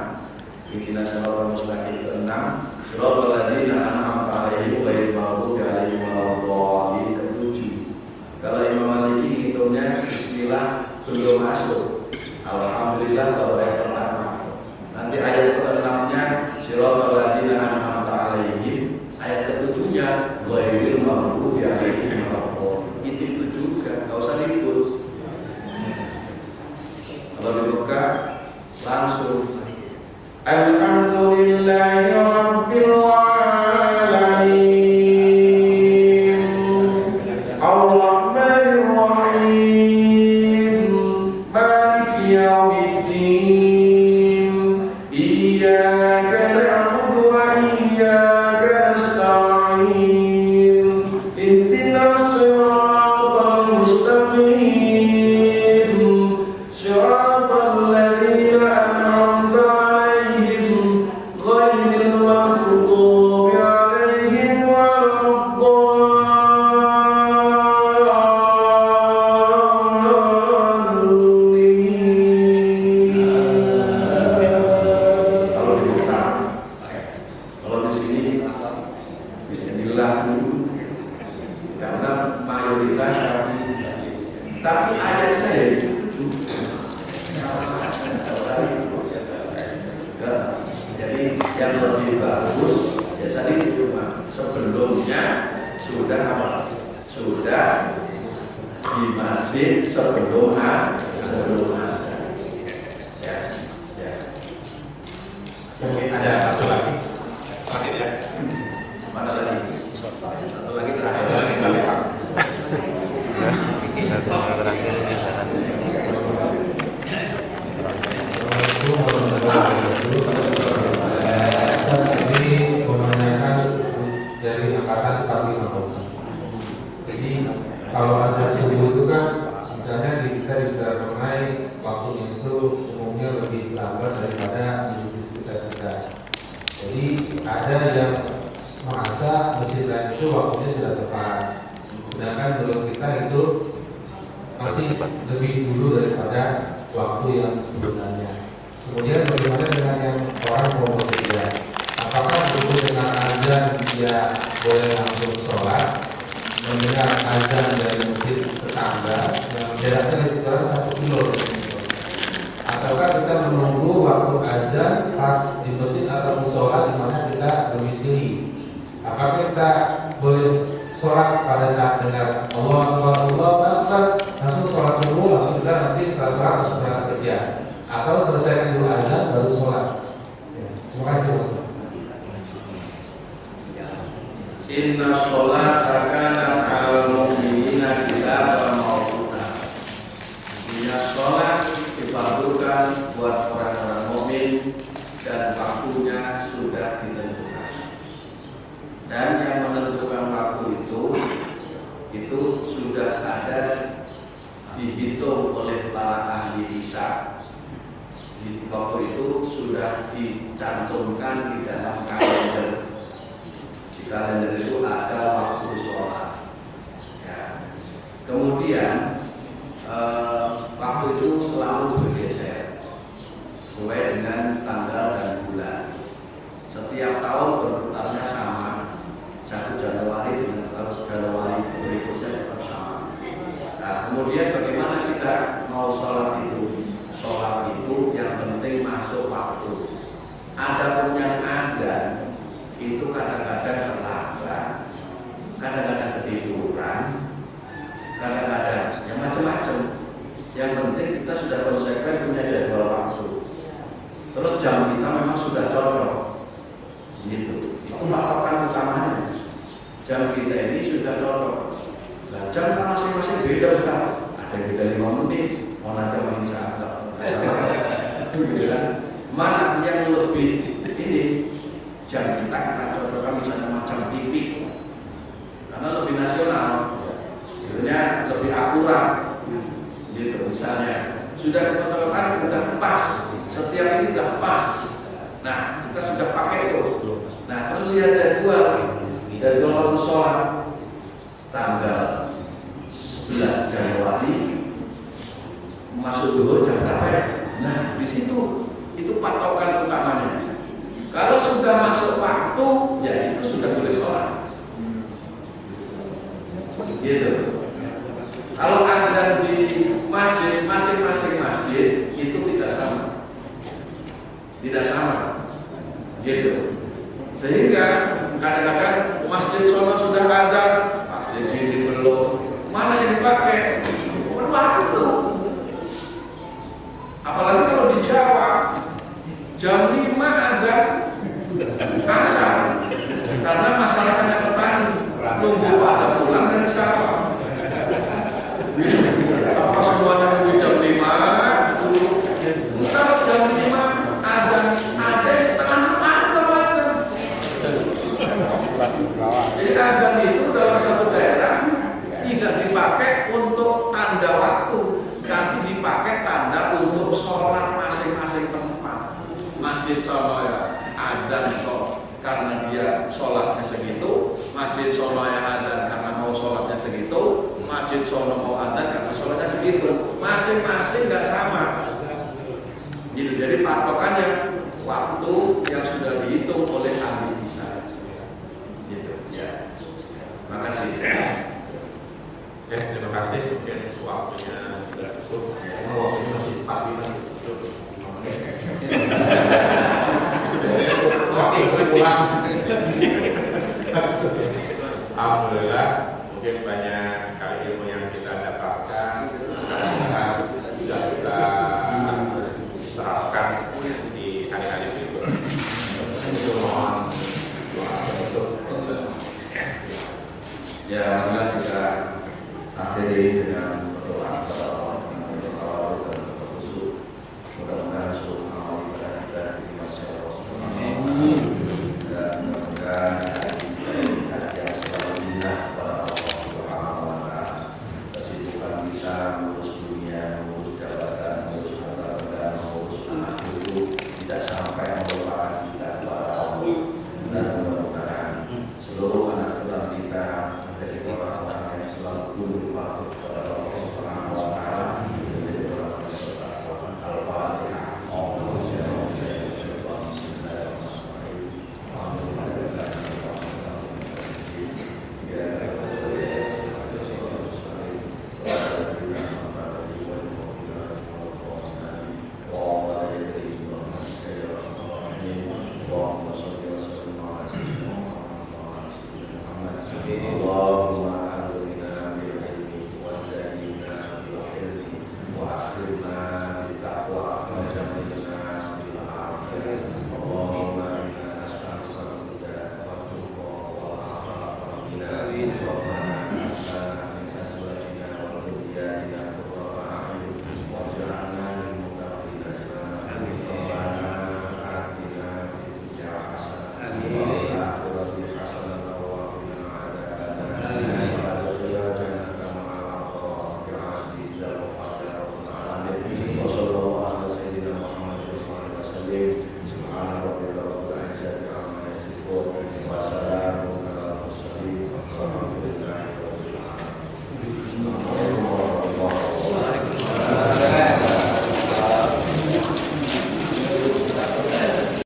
Ihdinas siratal mustaqim keenam, Shiratal ladzina an'amta 'alaihim ghairil maghdubi 'alaihim waladdallin ketujuh. Kalau Imam Maliki ngitungnya Bismillah belum masuk, Alhamdulillah baru ayat pertama. Nanti ayat ke-6-nya Shiratal ladzina an'amta 'alaihim, ayat ke-7-nya ghairil maghdubi 'alaihim waladdallin. Itu juga, enggak usah ribut. Kalau dibuka langsung Alhamdulillahi rabbil alamin Ar-Rahmanir Rahim Maliki yaumiddin Iyyaka na'budu wa iyyaka nasta'in Ihdinas siratal mustaqim Siratal ladzina an'amta 'alaihim ghairil maghdubi 'alaihim waladdallin. Kalau dibuka, kalau di sini Bismillah dulu, karena mayoritas tapi ayatnya ya itu jadi yang lebih bagus ya tadi cuma sebelumnya sudah apa? Sudah di masjid sebelum ya. Mungkin ada satu lagi. Terakhir ya. Mana lagi? Satu lagi terakhir. Ini menanyakan dari angkatan 45. Jadi kalau azan subuh itu kan misalnya kita mengenai waktunya itu umumnya lebih lambat daripada di sekitar kita. Jadi ada yang merasa masjid lain itu waktunya sudah tepat, sedangkan menurut kita itu masih lebih dulu daripada waktu yang sebenarnya. Kemudian bagaimana dengan yang orang mau bekerja? Apakah cukup dengan azan dia boleh langsung sholat, mendengar azan dari masjid tetangga yang jaraknya lebih kurang 1 kilo, ataukah kita menunggu waktu azan pas di masjid atau sholat di mana kita domisili? Apakah kita boleh sholat pada saat dengar Allah Akbar langsung sholat dulu, langsung kita nanti setelah sholat langsung berangkat kerja, atau selesaikan dulu azan baru sholat? Terima kasih. Inna sholata kana 'alal mu'minina kitaban mawquta. Inna sholat difardukan buat orang-orang mukmin dan waktunya sudah ditentukan. Dan yang menentukan waktu itu sudah ada dihitung oleh para ahli hisab. Di waktu itu sudah dicantumkan di dalam kalender. Di kalender itu ada waktu sholat. Ya. Kemudian waktu itu selalu bergeser sesuai dengan tanggal dan bulan. Setiap tahun berputarnya sama, 1 Januari dengan 1 Januari macam-macam. Yang penting kita sudah konsekuensi punya jadwal waktu. Terus jam kita memang sudah cocok, gitu. Itu patokan utamanya. Jam kita ini sudah cocok. Nah, jam kan masing-masing beda Ustaz. Ada yang beda 5 menit, mau nanti main saat. Mana yang lebih ini? Jam kita cocokkan misalnya macam TV, karena lebih nasional, sebenarnya lebih akurat, gitu misalnya. Sudah kita cocokkan, sudah pas. Setiap ini sudah pas. Nah, kita sudah pakai itu. Nah, terus lihat jadwal waktu sholat tanggal 11 Januari masuk zuhur jam berapa ya? Nah, di situ itu patokan utamanya. Kalau sudah masuk waktu, ya itu sudah boleh sholat. Gitu. Kalau adzan di masjid, masing-masing masjid itu tidak sama. Tidak sama. Gitu. Sehingga kadang-kadang masjid sono sudah adzan, masjid sini belum. Mana yang dipakai? Waktu. Apalagi kalau di Jawa, jam 5 adzan asar, karena masyarakatnya petani nunggu pada pulang dari sawah. Apa semuanya nunggu jam 5? Kalau jam 5 adzan ada setengah 4 adzan. Jadi adzan itu dalam satu daerah tidak dipakai untuk tanda waktu, tapi dipakai tanda untuk sholat masing-masing tempat. Masjid sono ya adzan kok karena dia sholatnya segitu, masjid sono ya adzan karena mau sholatnya segitu, masjid sono mau adzan karena sholatnya segitu. Masing-masing nggak sama. Gitu. Jadi patokannya waktu yang sudah dihitung oleh ahli bisa. Gitu ya. Makasih. Oke, terima kasih. Mungkin waktunya sudah cukup. Waktunya masih 4 bulan. Oke, pulang. Alhamdulillah, mungkin banyak sekali ilmu yang kita dapatkan. Bisa kita terapkan di hari-hari berikutnya. Mohon doa untuk Ya, marilah kita akhiri dengan berdoa kepada Allah dan berkhusyuk. Mudah-mudahan seluruh amal ibadah kita diterima secara Rasulullah. Dan mudah-mudahan hati yang selalu indah kepada Allah Subhanahu wa Ta'ala. Kesibukan kita mengurus dunia, mengurus jabatan, mengurus harta benda, mengurus anak cucu tidak sampai melupakan kita kepada Allah. Dan mudah-mudahan seluruh anak keturunan kita menjadi orang-orang yang selalu tunduk